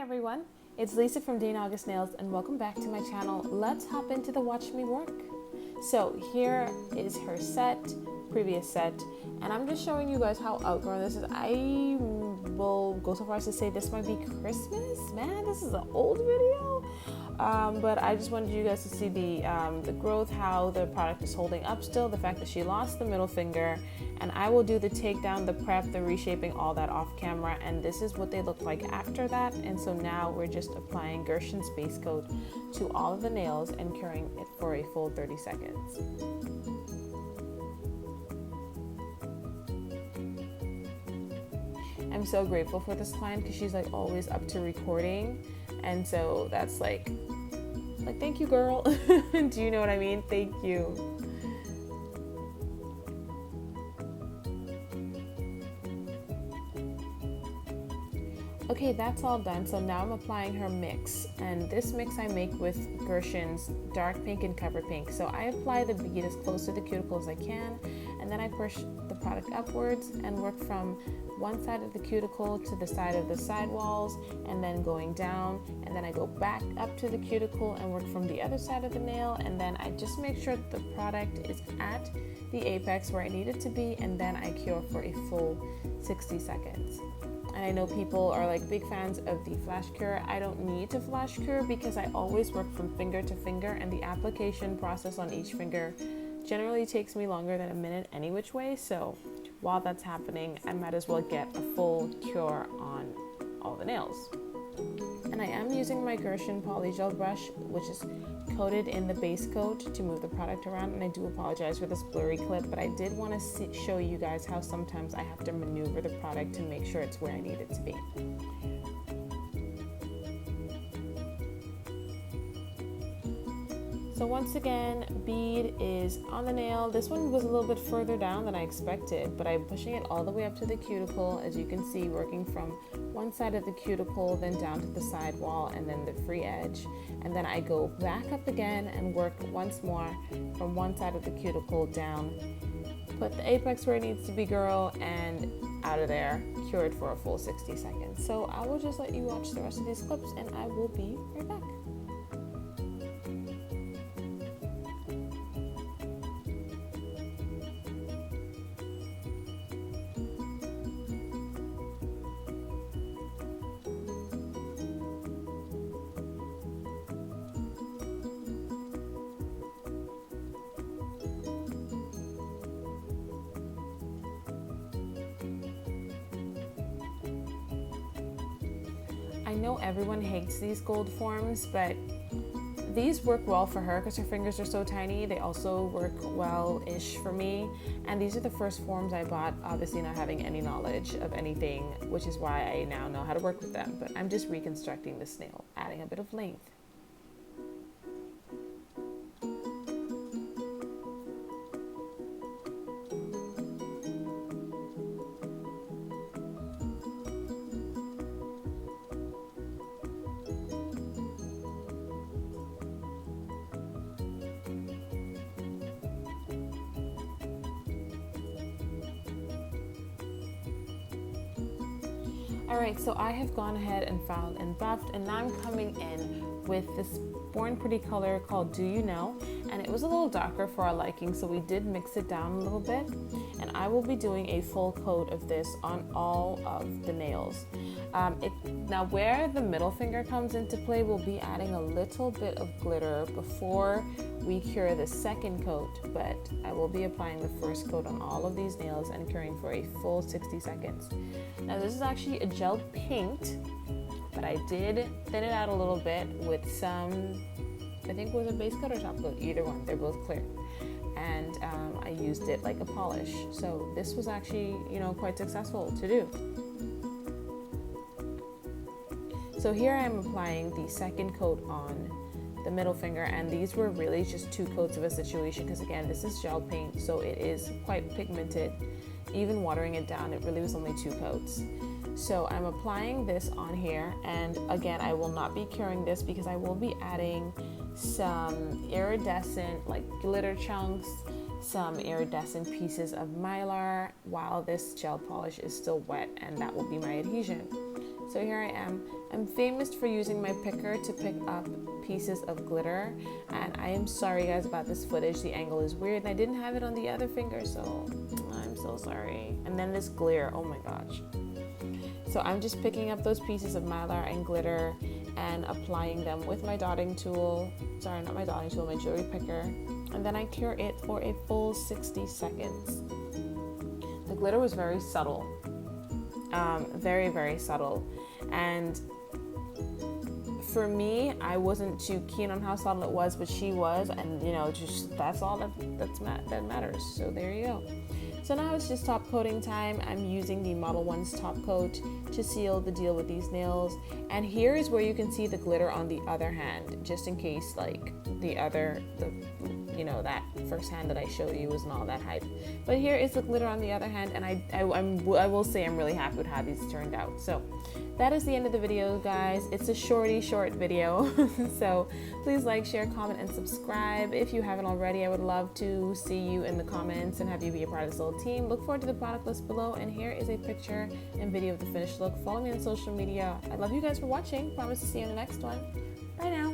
everyone, it's Lisa from DAnaugustnails and welcome back to my channel. Let's hop into the Watch Me Work. So here is her previous set, and I'm just showing you guys how outgrown this is. I will go so far as to say this might be Christmas. Man, this is an old video. But I just wanted you guys to see the growth, how the product is holding up still, the fact that she lost the middle finger, and I will do the takedown, the prep, the reshaping, all that off camera, and this is what they look like after that. And so now we're just applying Gershion's base coat to all of the nails and curing it for a full 30 seconds. I'm so grateful for this client because she's like always up to recording, and so that's like thank you, girl. Do you know what I mean? Thank you. Okay, that's all done. So now I'm applying her mix, and this mix I make with Gershion's dark pink and cover pink. So I apply the bead as close to the cuticle as I can, and then I push the product upwards and work from one side of the cuticle to the side of the sidewalls, and then going down, and then I go back up to the cuticle and work from the other side of the nail, and then I just make sure that the product is at the apex where I need it to be, and then I cure for a full 60 seconds. And I know people are like big fans of the flash cure. I don't need to flash cure because I always work from finger to finger, and the application process on each finger generally takes me longer than a minute any which way. So while that's happening, I might as well get a full cure on all the nails. And I am using my Gershion Polygel brush, which is coated in the base coat, to move the product around. And I do apologize for this blurry clip, but I did want to show you guys how sometimes I have to maneuver the product to make sure it's where I need it to be. So once again, bead is on the nail. This one was a little bit further down than I expected, but I'm pushing it all the way up to the cuticle, as you can see, working from one side of the cuticle, then down to the side wall, and then the free edge. And then I go back up again and work once more from one side of the cuticle down. Put the apex where it needs to be, girl, and out of there, cured for a full 60 seconds. So I will just let you watch the rest of these clips, and I will be right back. I know everyone hates these gold forms, but these work well for her because her fingers are so tiny. They also work well-ish for me, and these are the first forms I bought, obviously not having any knowledge of anything, which is why I now know how to work with them. But I'm just reconstructing the snail, adding a bit of length. Alright, so I have gone ahead and filed and buffed, and now I'm coming in with this Born Pretty color called Do You Know? And it was a little darker for our liking, so we did mix it down a little bit. And I will be doing a full coat of this on all of the nails. Now where the middle finger comes into play, we'll be adding a little bit of glitter before we cure the second coat, but I will be applying the first coat on all of these nails and curing for a full 60 seconds. Now this is actually a gel paint, but I did thin it out a little bit with some, I think it was a base coat or top coat, either one, they're both clear. And I used it like a polish. So this was actually, quite successful to do. So here I'm applying the second coat on the middle finger, and these were really just 2 coats of a situation because again, this is gel paint, so it is quite pigmented. Even watering it down, it really was only 2 coats. So I'm applying this on here, and again, I will not be curing this because I will be adding some iridescent like glitter chunks, some iridescent pieces of mylar while this gel polish is still wet, and that will be my adhesion. So here I am. I'm famous for using my picker to pick up pieces of glitter, and I am sorry guys about this footage. The angle is weird and I didn't have it on the other finger, so I'm so sorry. And then this glare, oh my gosh. So I'm just picking up those pieces of mylar and glitter and applying them with my dotting tool. Sorry, not my dotting tool, my jewelry picker. And then I cure it for a full 60 seconds. The glitter was very subtle. Very, very subtle. And for me, I wasn't too keen on how subtle it was, but she was, and you know, just that's all that matters. So there you go. So now it's just top coating time. I'm using the Model 1's top coat to seal the deal with these nails. And here is where you can see the glitter on the other hand, just in case like that first hand that I showed you wasn't all that hype. But here is the glitter on the other hand, and I will say I'm really happy with how these turned out. So that is the end of the video, guys. It's a short video. So please like, share, comment, and subscribe. If you haven't already, I would love to see you in the comments and have you be a part of this little team. Look forward to the product list below, and here is a picture and video of the finished look. Follow me on social media. I love you guys for watching. Promise to see you in the next one. Bye now.